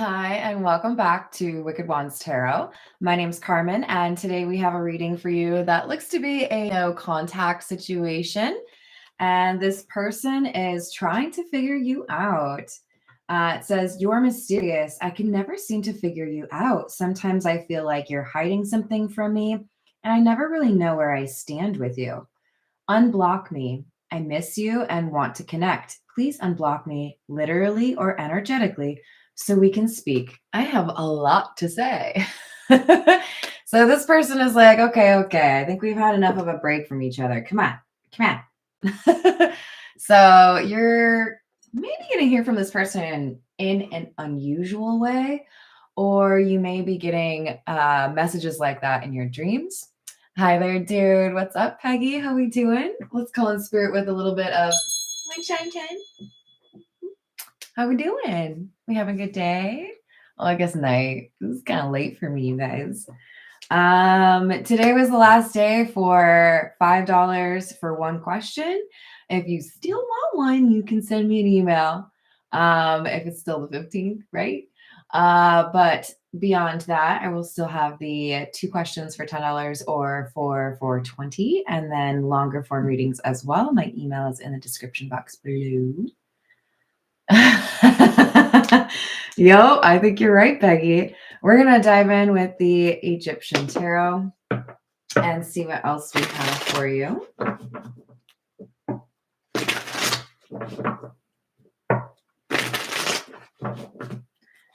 Hi, and welcome back to Wicked Wands Tarot. My name's Carmen, and today we have a reading for you that looks to be a no contact situation. And this person is trying to figure you out. It says, "You're mysterious. I can never seem to figure you out. Sometimes I feel like you're hiding something from me, and I never really know where I stand with you. Unblock me. I miss you and want to connect. Please unblock me, literally or energetically, so we can speak. I have a lot to say." So this person is like, okay. I think we've had enough of a break from each other. Come on. So you're maybe going to hear from this person in an unusual way, or you may be getting messages like that in your dreams. Hi there, dude. What's up, Peggy? How we doing? Let's call in spirit with a little bit of sunshine. How we doing? We having a good day? Well, I guess night. This is kind of late for me, you guys. Today was the last day for $5 for one question. If you still want one, you can send me an email. If it's still the 15th, right? But beyond that, I will still have the 2 questions for $10 or for 20, and then longer form readings as well. My email is in the description box below. Yo, I think you're right, Peggy. We're going to dive in with the Egyptian tarot and see what else we have for you.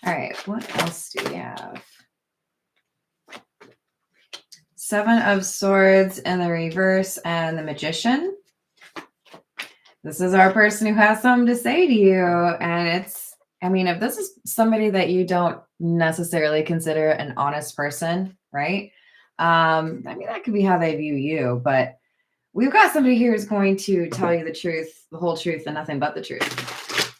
All right, what else do we have? 7 of Swords in the reverse and the Magician. This is our person who has something to say to you. And if this is somebody that you don't necessarily consider an honest person, right? That could be how they view you, but we've got somebody here who's going to tell you the truth, the whole truth, and nothing but the truth.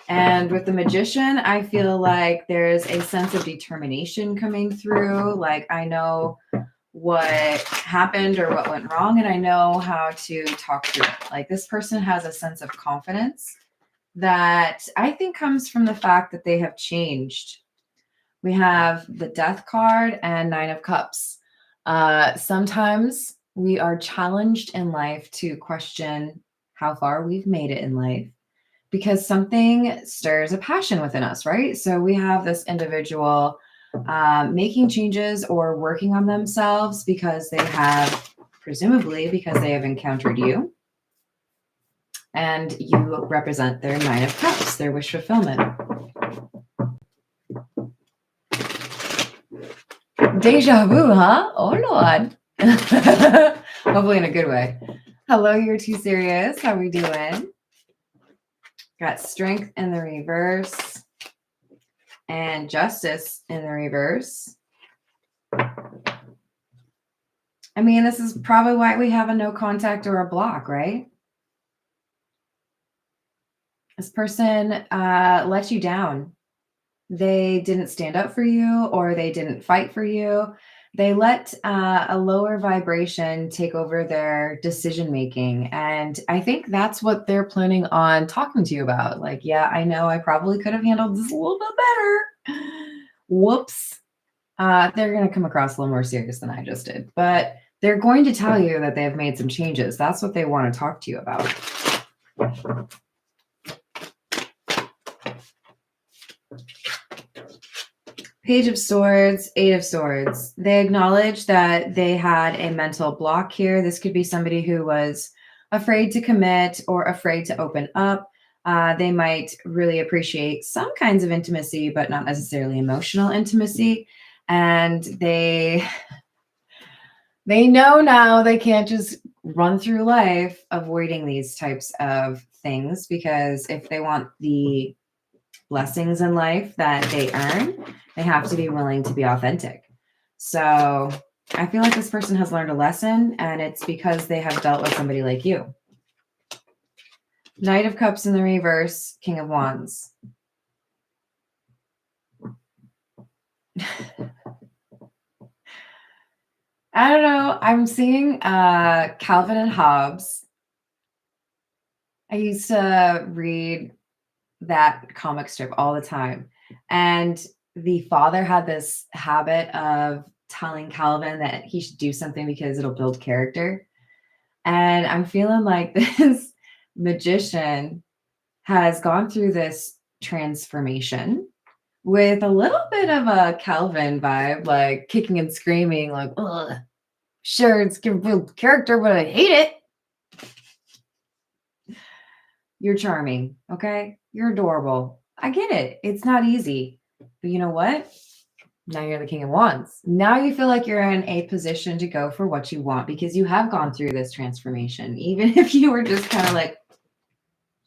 And with the Magician, I feel like there's a sense of determination coming through. Like, I know what happened or what went wrong, and I know how to talk through it. Like, this person has a sense of confidence that I think comes from the fact that they have changed. We have the Death card and 9 of Cups. Sometimes we are challenged in life to question how far we've made it in life because something stirs a passion within us, right? So we have this individual making changes or working on themselves because they have, presumably because they have encountered you. And you represent their 9 of Cups, their wish fulfillment. Deja vu, huh? Oh, Lord. Hopefully in a good way. Hello, you're too serious. How we doing? Got Strength in the reverse and Justice in the reverse. This is probably why we have a no contact or a block, right? This person let you down. They didn't stand up for you, or they didn't fight for you. They let a lower vibration take over their decision making. And I think that's what they're planning on talking to you about. Like, yeah, I know I probably could have handled this a little bit better. Whoops. They're going to come across a little more serious than I just did. But they're going to tell you that they've made some changes. That's what they want to talk to you about. Page of Swords, 8 of Swords. They acknowledge that they had a mental block here. This could be somebody who was afraid to commit or afraid to open up. They might really appreciate some kinds of intimacy, but not necessarily emotional intimacy. And they know now they can't just run through life avoiding these types of things, because if they want the blessings in life that they earn, they have to be willing to be authentic. So I feel like this person has learned a lesson, and it's because they have dealt with somebody like you. Knight of Cups in the reverse, King of Wands. I don't know. I'm seeing Calvin and Hobbes. I used to read that comic strip all the time. And the father had this habit of telling Calvin that he should do something because it'll build character. And I'm feeling like this magician has gone through this transformation with a little bit of a Calvin vibe, like kicking and screaming, like, ugh, sure, it's gonna build character, but I hate it. You're charming, okay? You're adorable. I get it. It's not easy. But you know what? Now you're the King of Wands. Now you feel like you're in a position to go for what you want because you have gone through this transformation. Even if you were just kind of like,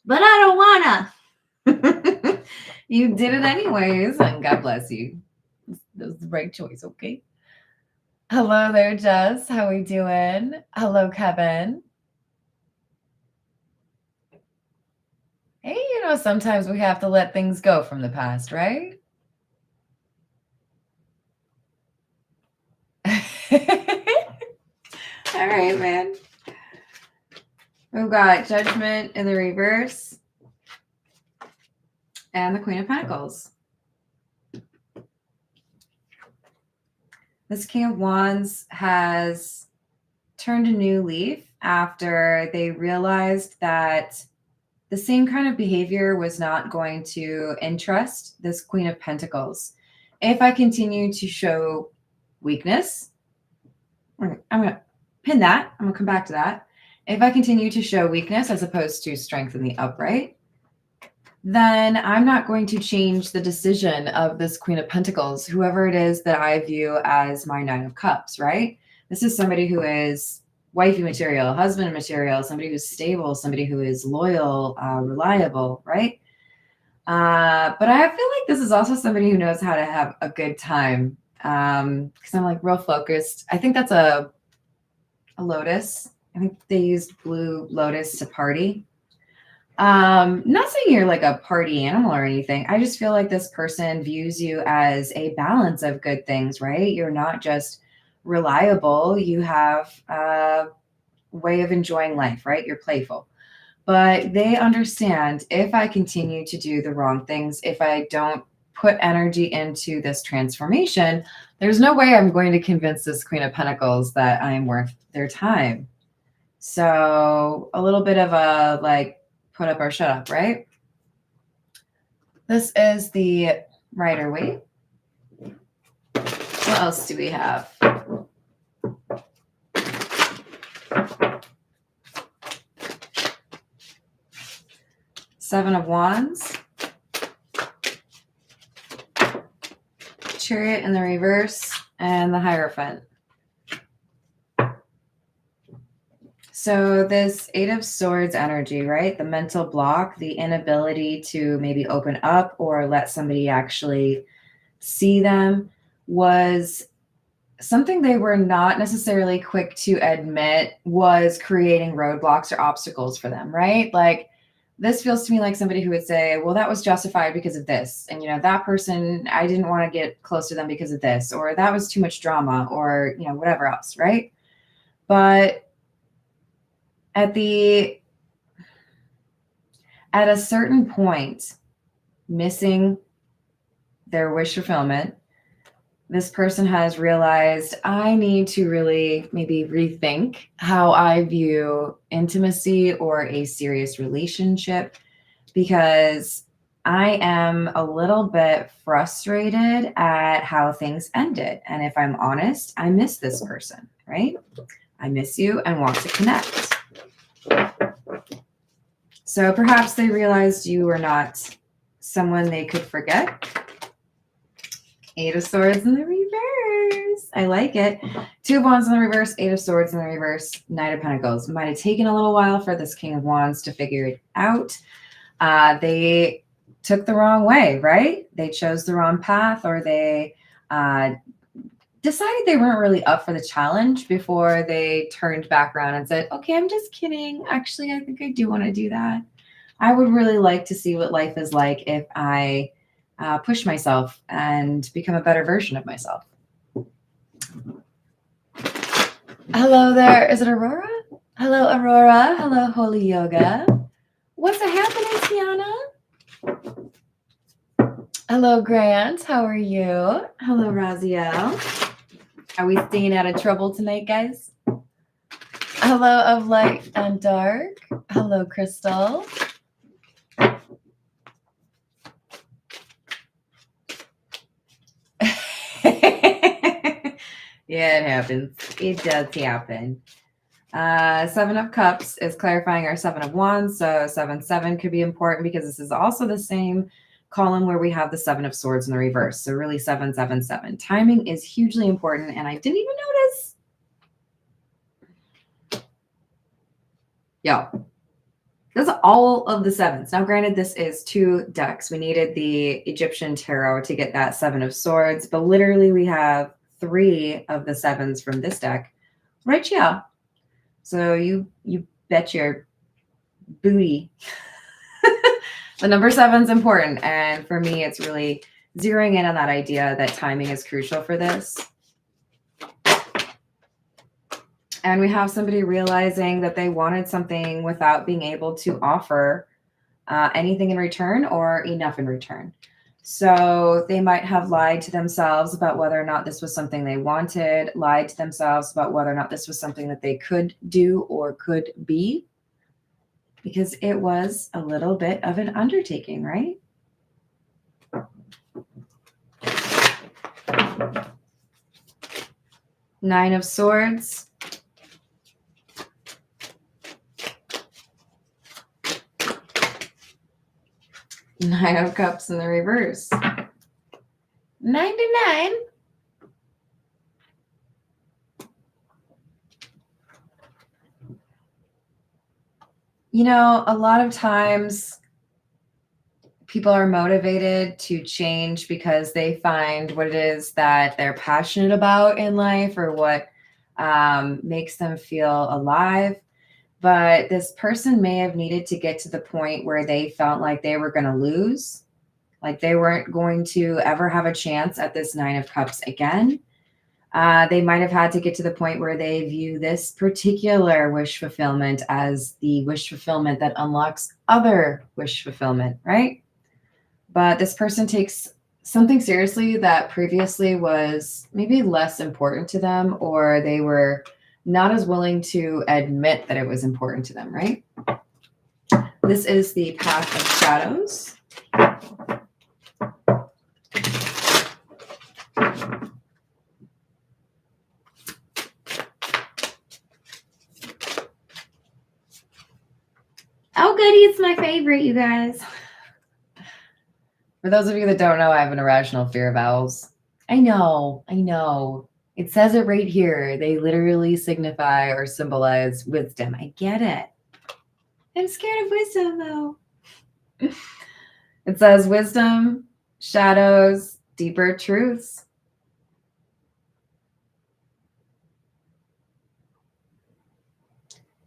but I don't wanna. You did it anyways, and God bless you. That was the right choice, okay? Hello there, Jess. How we doing? Hello, Kevin. Hey, sometimes we have to let things go from the past, right? All right, man. We've got Judgment in the reverse and the Queen of Pentacles. This King of Wands has turned a new leaf after they realized that the same kind of behavior was not going to interest this Queen of Pentacles. If I continue to show weakness, I'm going to pin that. I'm going to come back to that. If I continue to show weakness as opposed to strength in the upright, then I'm not going to change the decision of this Queen of Pentacles, whoever it is that I view as my Nine of Cups, right? This is somebody who is wifey material, husband material, somebody who's stable, somebody who is loyal, reliable, right? But I feel like this is also somebody who knows how to have a good time, because I'm like real focused. I think that's a lotus. I think they used blue lotus to party. Not saying you're like a party animal or anything. I just feel like this person views you as a balance of good things, right? You're not just reliable. You have a way of enjoying life, right? You're playful. But they understand if I continue to do the wrong things, if I don't put energy into this transformation, there's no way I'm going to convince this Queen of Pentacles that I am worth their time. So a little bit of a like, put up or shut up, right? This is the Rider-Waite. What else do we have? Seven of Wands. Chariot in the reverse and the Hierophant. So this Eight of Swords energy, right? The mental block, the inability to maybe open up or let somebody actually see them was something they were not necessarily quick to admit was creating roadblocks or obstacles for them, right? Like this feels to me like somebody who would say, well, that was justified because of this. And, that person, I didn't want to get close to them because of this, or that was too much drama or, whatever else, right? But at a certain point, missing their wish fulfillment, this person has realized I need to really maybe rethink how I view intimacy or a serious relationship, because I am a little bit frustrated at how things ended. And if I'm honest, I miss this person, right? I miss you and want to connect. So perhaps they realized you were not someone they could forget. Eight of Swords in the reverse. I like it. Two of Wands in the reverse, Eight of Swords in the reverse, Knight of Pentacles. It might have taken a little while for this King of Wands to figure it out. They took the wrong way, right? They chose the wrong path, or they decided they weren't really up for the challenge before they turned back around and said, okay, I'm just kidding. Actually, I think I do want to do that. I would really like to see what life is like if I push myself and become a better version of myself. Hello there. Is it Aurora? Hello, Aurora. Hello, Holy Yoga. What's happening, Tiana? Hello, Grant. How are you? Hello, Raziel. Are we staying out of trouble tonight, guys? Hello, of light and dark. Hello, Crystal. Yeah, it happens. It does happen. Seven of Cups is clarifying our Seven of Wands. So 7-7 could be important because this is also the same column where we have the Seven of Swords in the reverse. So really 7-7-7. Timing is hugely important, and I didn't even notice. Yeah. That's all of the sevens. Now, granted, this is 2 decks. We needed the Egyptian tarot to get that Seven of Swords, but literally we have 3 of the sevens from this deck right here. So you bet your booty. The number 7 is important. And for me, it's really zeroing in on that idea that timing is crucial for this. And we have somebody realizing that they wanted something without being able to offer anything in return or enough in return. So they might have lied to themselves about whether or not this was something they wanted, lied to themselves about whether or not this was something that they could do or could be, because it was a little bit of an undertaking, right? Nine of Swords. Nine of Cups in the reverse. 99. You know, a lot of times people are motivated to change because they find what it is that they're passionate about in life or what makes them feel alive. But this person may have needed to get to the point where they felt like they were going to lose, like they weren't going to ever have a chance at this Nine of Cups again. They might have had to get to the point where they view this particular wish fulfillment as the wish fulfillment that unlocks other wish fulfillment, right? But this person takes something seriously that previously was maybe less important to them, or they were not as willing to admit that it was important to them, right? This is the Path of Shadows. Oh, goody, it's my favorite, you guys. For those of you that don't know, I have an irrational fear of owls. I know. It says it right here. They literally signify or symbolize wisdom. I get it. I'm scared of wisdom, though. It says wisdom, shadows, deeper truths.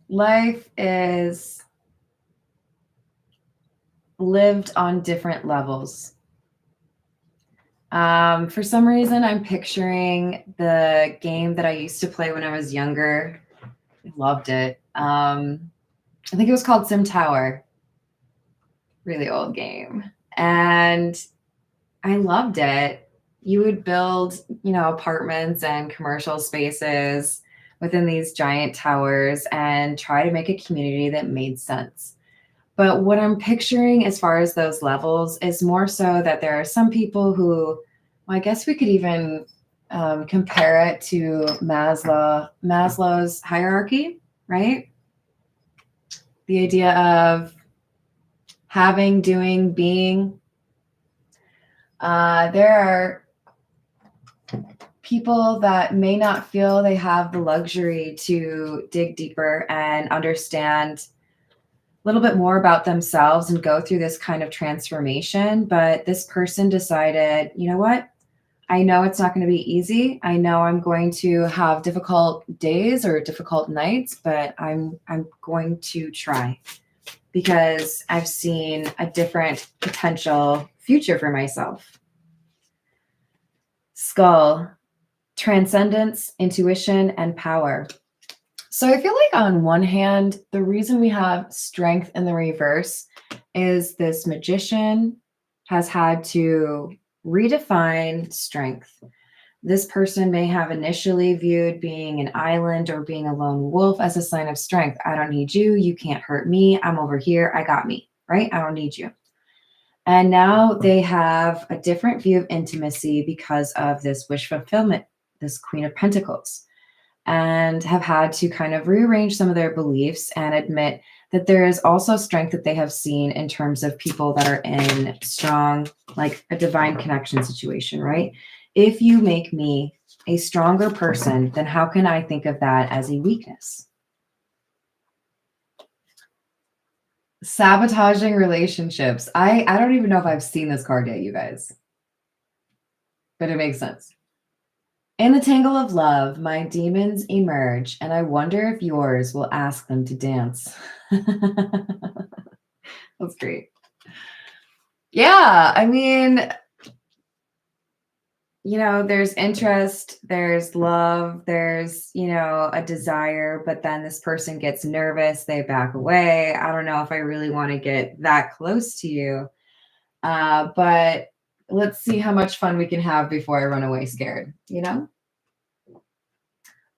Life is lived on different levels. For some reason, I'm picturing the game that I used to play when I was younger. I loved it. I think it was called Sim Tower. Really old game. And I loved it. You would build, apartments and commercial spaces within these giant towers and try to make a community that made sense. But what I'm picturing as far as those levels is more so that there are some people who, well, I guess we could even compare it to Maslow's hierarchy, right? The idea of having, doing, being. There are people that may not feel they have the luxury to dig deeper and understand a little bit more about themselves and go through this kind of transformation. But this person decided, you know what? I know it's not going to be easy. I know I'm going to have difficult days or difficult nights, but I'm going to try because I've seen a different potential future for myself. Skull, transcendence, intuition, and power. So I feel like on one hand, the reason we have strength in the reverse is this magician, has had to redefine strength. This person may have initially viewed being an island or being a lone wolf as a sign of strength. I don't need you. You can't hurt me. I'm over here. I got me, right? I don't need you. And now they have a different view of intimacy because of this wish fulfillment, this Queen of Pentacles, and have had to kind of rearrange some of their beliefs and admit that there is also strength that they have seen in terms of people that are in strong, like a divine connection situation, right? If you make me a stronger person, then how can I think of that as a weakness? Sabotaging relationships. I don't even know if I've seen this card yet, you guys, but it makes sense. In the tangle of love, my demons emerge, and I wonder if yours will ask them to dance. That's great. Yeah, I mean, you know, there's interest, there's love, there's, you know, a desire, but then this person gets nervous, they back away. I don't know if I really want to get that close to you. But let's see how much fun we can have before I run away scared, you know?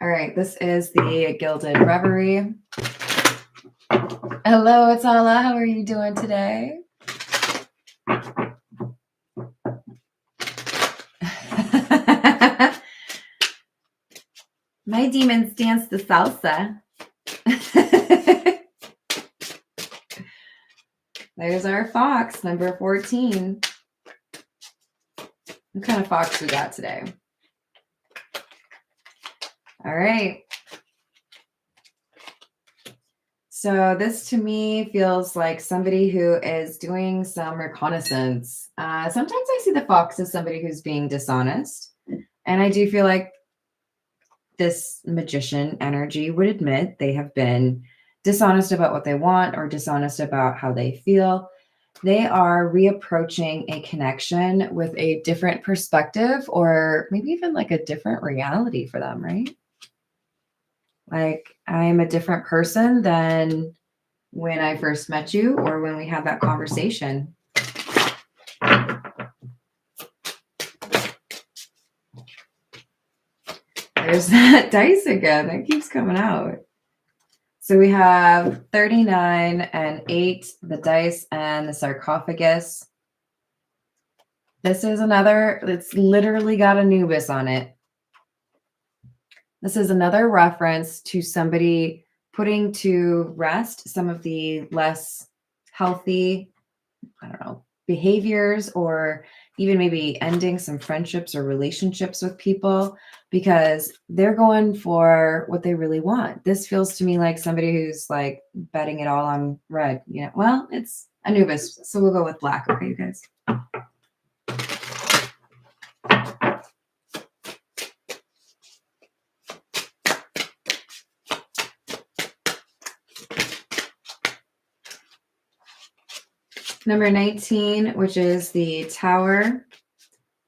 All right, this is the Gilded Reverie. Hello, Atala. How are you doing today? My demons dance the salsa. There's our fox, number 14. What kind of fox we got today? All right. So this to me feels like somebody who is doing some reconnaissance. Sometimes I see the fox as somebody who's being dishonest. And I do feel like this magician energy would admit they have been dishonest about what they want or dishonest about how they feel. They are reapproaching a connection with a different perspective or maybe even like a different reality for them, right? Like I'm a different person than when I first met you or when we had that conversation. There's that dice again. That keeps coming out. So we have 39 and 8, the dice and the sarcophagus. This is another, it's literally got Anubis on it. This is another reference to somebody putting to rest some of the less healthy, I don't know, behaviors, or even maybe ending some friendships or relationships with people because they're going for what they really want. This feels to me like somebody who's like betting it all on red. You know, well, it's Anubis, so we'll go with black. Okay, you guys. Number 19, which is the Tower,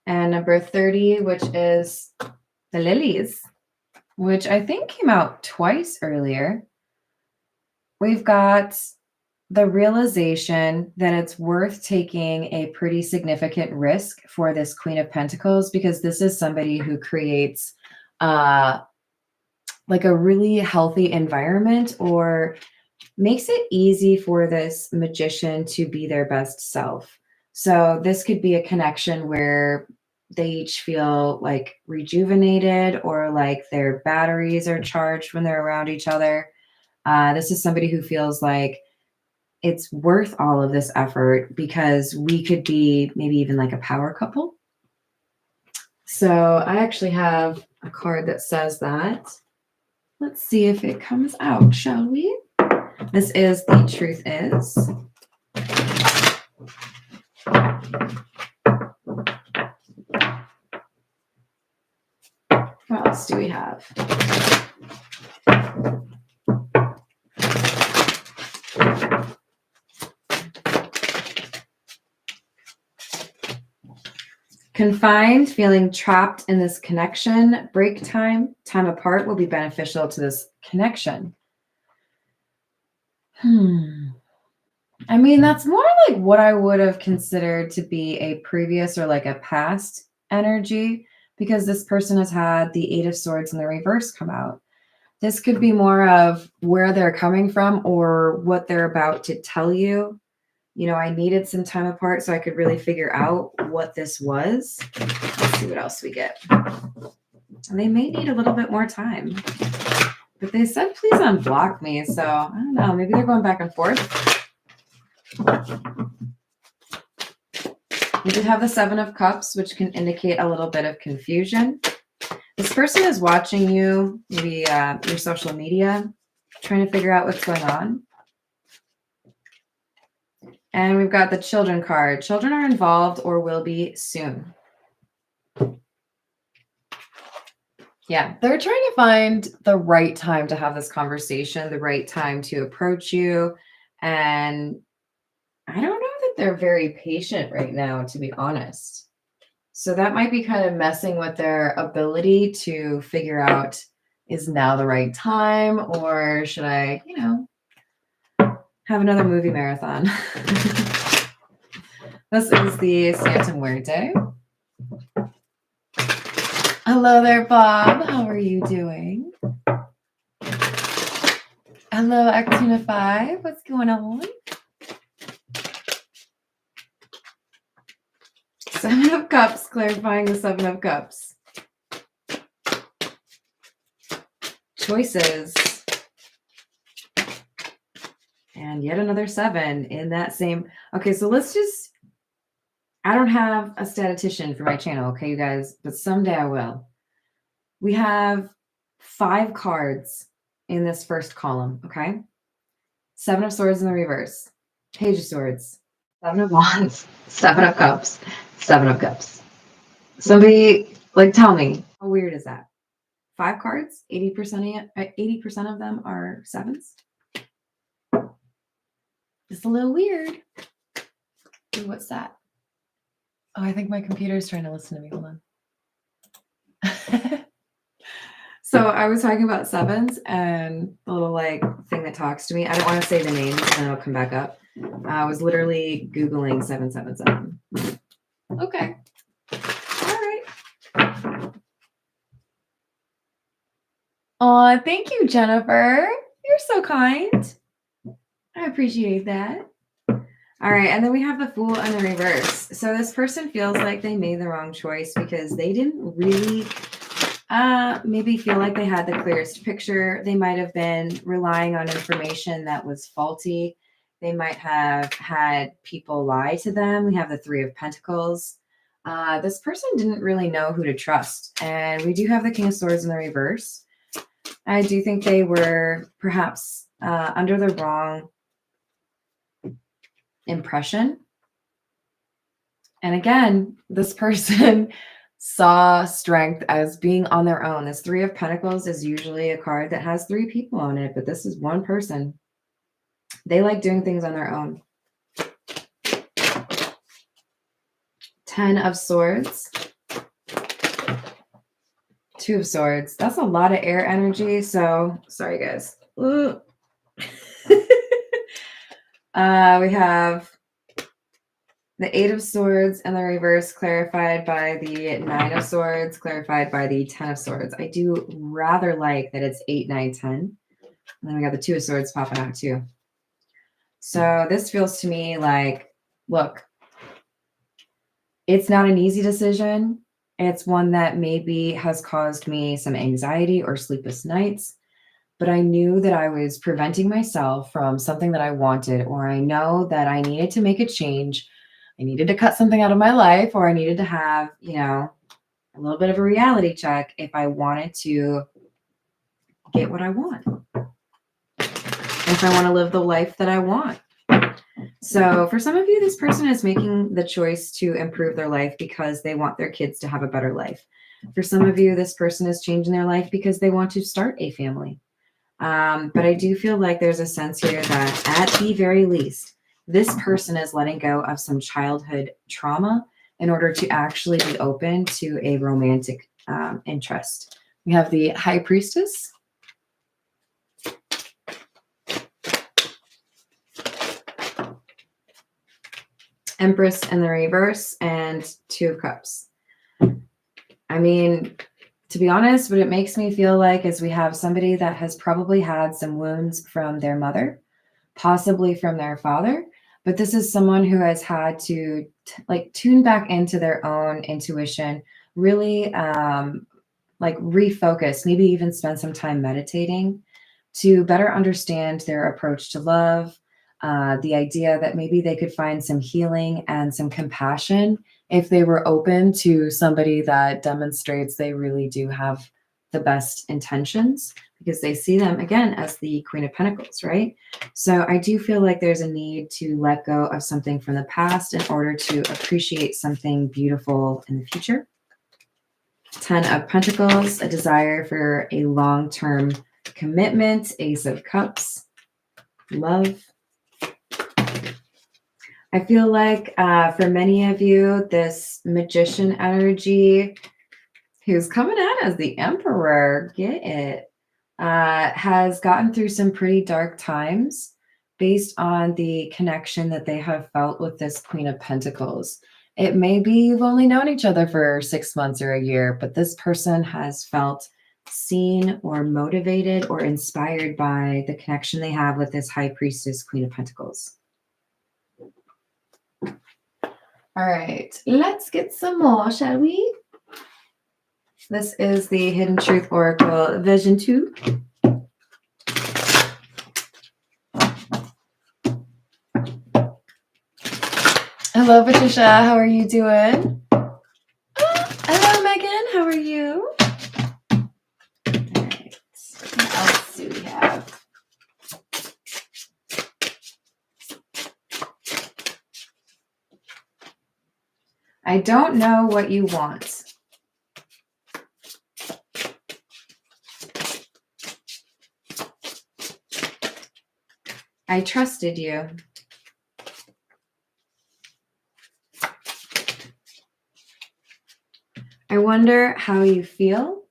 and number 30, which is the Lilies, which I think came out twice earlier. We've got the realization that it's worth taking a pretty significant risk for this Queen of Pentacles because this is somebody who creates like a really healthy environment or makes it easy for this magician to be their best self. So this could be a connection where they each feel like rejuvenated or like their batteries are charged when they're around each other. This is somebody who feels like it's worth all of this effort because we could be maybe even like a power couple. So I actually have a card that says that. Let's see if it comes out, shall we? This is The Truth Is. What else do we have? Confined, feeling trapped in this connection. Break time apart will be beneficial to this connection. I mean, that's more like what I would have considered to be a previous or like a past energy, because this person has had the Eight of Swords in the reverse come out. This could be more of where they're coming from or what they're about to tell you. You know, I needed some time apart so I could really figure out what this was. Let's see what else we get. And they may need a little bit more time. But they said, please unblock me. So I don't know. Maybe they're going back and forth. We did have the Seven of Cups, which can indicate a little bit of confusion. This person is watching you, maybe your social media, trying to figure out what's going on. And we've got the Children card. Children are involved or will be soon. Yeah, they're trying to find the right time to have this conversation, the right time to approach you. And I don't know that they're very patient right now, to be honest. So that might be kind of messing with their ability to figure out, is now the right time, or should I, you know, have another movie marathon? This is the Santa Muerte. Hello there, Bob. How are you doing? Hello, Actuna 5. What's going on? Seven of Cups, clarifying the Seven of Cups. Choices. And yet another seven in that same. Okay, so let's just. I don't have a statistician for my channel, okay, you guys, but someday I will. We have 5 cards in this first column, okay? Seven of Swords in the reverse, Page of Swords, Seven of Wands, Seven of Cups, Seven of Cups. Somebody, like, tell me, how weird is that? 5 cards, 80% of them are sevens. It's a little weird. Ooh, what's that? Oh, I think my computer is trying to listen to me. Hold on. So I was talking about sevens and the little like thing that talks to me. I don't want to say the names and it'll come back up. I was literally Googling 777. Okay. All right. Oh, thank you, Jennifer. You're so kind. I appreciate that. All right, and then we have the Fool in the reverse. So this person feels like they made the wrong choice because they didn't really maybe feel like they had the clearest picture. They might have been relying on information that was faulty. They might have had people lie to them. We have the Three of Pentacles. This person didn't really know who to trust. And we do have the King of Swords in the reverse. I do think they were perhaps under the wrong impression. And again, this person saw strength as being on their own. This Three of Pentacles is usually a card that has 3 people on it, but this is one person. They like doing things on their own. 10 of Swords. 2 of Swords. That's a lot of air energy. So sorry, guys. We have the 8 of Swords and the reverse clarified by the 9 of Swords, clarified by the 10 of Swords. I do rather like that it's 8, 9, 10. And then we got the 2 of Swords popping out too. So this feels to me like, look, it's not an easy decision. It's one that maybe has caused me some anxiety or sleepless nights. But I knew that I was preventing myself from something that I wanted, or I know that I needed to make a change. I needed to cut something out of my life, or I needed to have, you know, a little bit of a reality check if I wanted to get what I want. If I want to live the life that I want. So for some of you, this person is making the choice to improve their life because they want their kids to have a better life. For some of you, this person is changing their life because they want to start a family. But I do feel like there's a sense here that at the very least, this person is letting go of some childhood trauma in order to actually be open to a romantic interest. We have the High Priestess. Empress in the reverse, and Two of Cups. I mean, to be honest, what it makes me feel like is we have somebody that has probably had some wounds from their mother, possibly from their father, but this is someone who has had to like tune back into their own intuition, really like refocus, maybe even spend some time meditating to better understand their approach to love, the idea that maybe they could find some healing and some compassion if they were open to somebody that demonstrates they really do have the best intentions, because they see them again as the Queen of Pentacles, right? So I do feel like there's a need to let go of something from the past in order to appreciate something beautiful in the future. 10 of Pentacles, a desire for a long-term commitment. Ace of Cups, love. I feel like for many of you, this Magician energy, who's coming out as the Emperor, get it, has gotten through some pretty dark times based on the connection that they have felt with this Queen of Pentacles. It may be you've only known each other for 6 months or a year, but this person has felt seen or motivated or inspired by the connection they have with this High Priestess, Queen of Pentacles. All right, let's get some more, shall we? This is the Hidden Truth Oracle Vision 2. Hello, Patricia. How are you doing? Hello, Megan. How are you? All right. What else do we have? I don't know what you want. I trusted you. I wonder how you feel.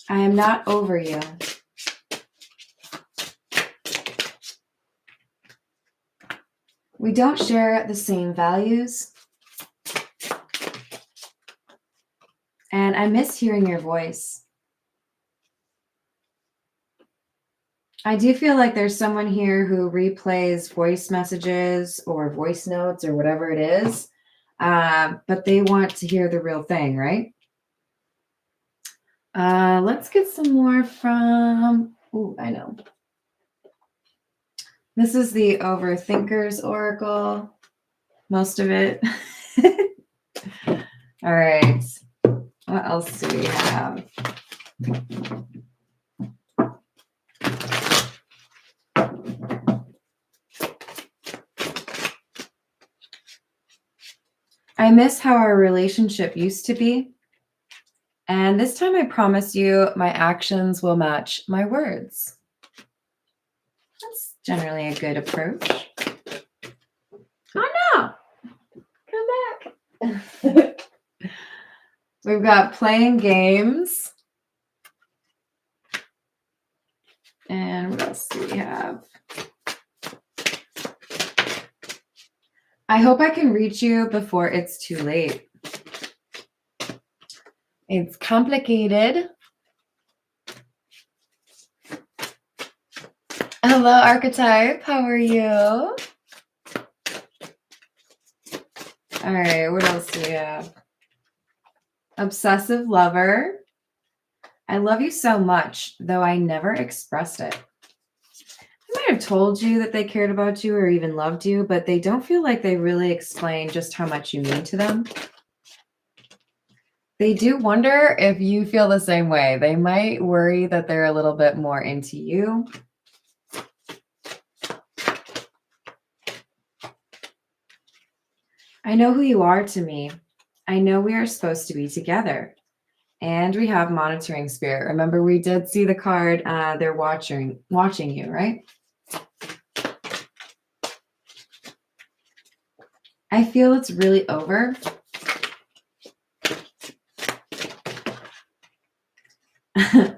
I am not over you. We don't share the same values. And I miss hearing your voice. I do feel like there's someone here who replays voice messages or voice notes or whatever it is, but they want to hear the real thing, right? Let's get some more from, I know. This is the Overthinkers Oracle, most of it. All right. What else do we have? I miss how our relationship used to be. And this time I promise you my actions will match my words. That's generally a good approach. Oh no! Come back. We've got playing games. And what else do we have? I hope I can reach you before it's too late. It's complicated. Hello, Archetype. How are you? All right, what else do we have? Obsessive lover. I love you so much, though I never expressed it. I might have told you that they cared about you or even loved you, but they don't feel like they really explain just how much you mean to them. They do wonder if you feel the same way. They might worry that they're a little bit more into you. I know who you are to me. I know we are supposed to be together. And we have monitoring spirit. Remember, we did see the card, they're watching you, right? I feel it's really over.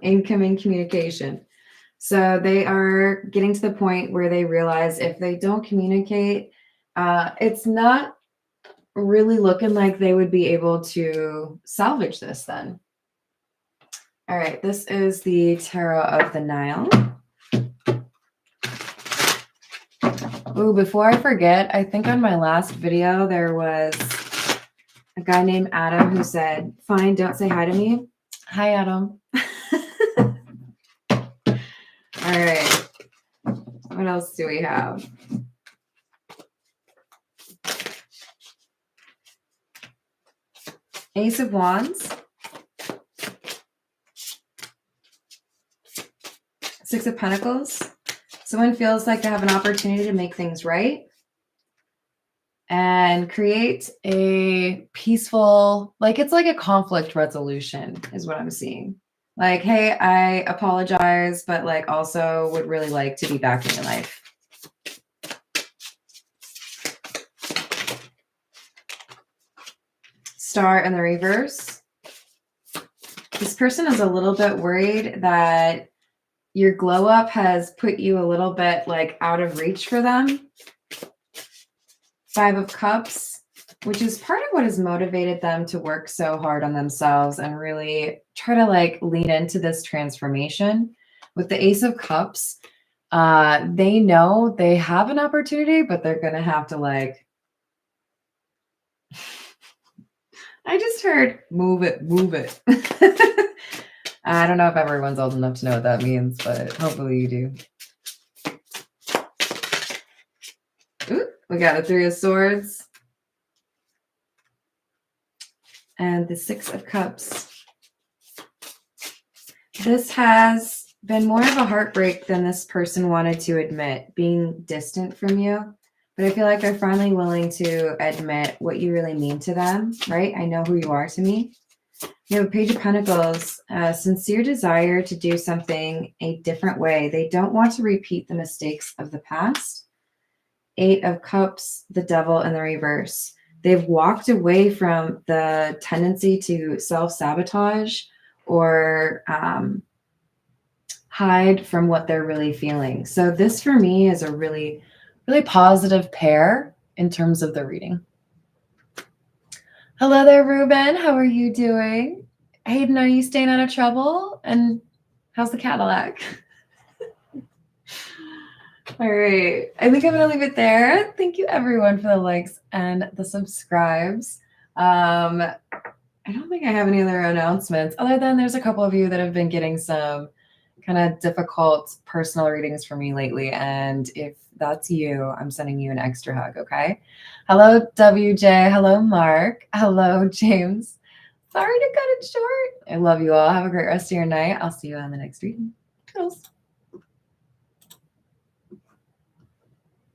Incoming communication. So they are getting to the point where they realize if they don't communicate, it's not really looking like they would be able to salvage this then. All right, this is the Tarot of the Nile. Oh, before I forget, I think on my last video, there was a guy named Adam who said, "Fine, don't say hi to me." Hi, Adam. All right. What else do we have? Ace of Wands. Six of Pentacles. Someone feels like they have an opportunity to make things right and create a peaceful, like it's like a conflict resolution is what I'm seeing. Like, hey, I apologize, but like also would really like to be back in your life. Star in the reverse. This person is a little bit worried that your glow up has put you a little bit like out of reach for them. Five of Cups, which is part of what has motivated them to work so hard on themselves and really try to like lean into this transformation. With the Ace of Cups, they know they have an opportunity, but they're going to have to like, I just heard move it, move it. I don't know if everyone's old enough to know what that means, but hopefully you do. Ooh, we got the Three of Swords and the Six of Cups. This has been more of a heartbreak than this person wanted to admit, being distant from you. But I feel like they're finally willing to admit what you really mean to them, right? I know who you are to me. You have a Page of Pentacles, a sincere desire to do something a different way. They don't want to repeat the mistakes of the past. Eight of Cups, the Devil in the reverse. They've walked away from the tendency to self-sabotage or hide from what they're really feeling. So this for me is a really, really positive pair in terms of the reading. Hello there, Ruben. How are you doing? Hayden, are you staying out of trouble? And how's the Cadillac? All right. I think I'm going to leave it there. Thank you, everyone, for the likes and the subscribes. I don't think I have any other announcements other than there's a couple of you that have been getting some kind of difficult personal readings for me lately. And if that's you, I'm sending you an extra hug, okay? Hello, WJ. Hello, Mark. Hello, James. Sorry to cut it short. I love you all. Have a great rest of your night. I'll see you on the next reading. Toodles.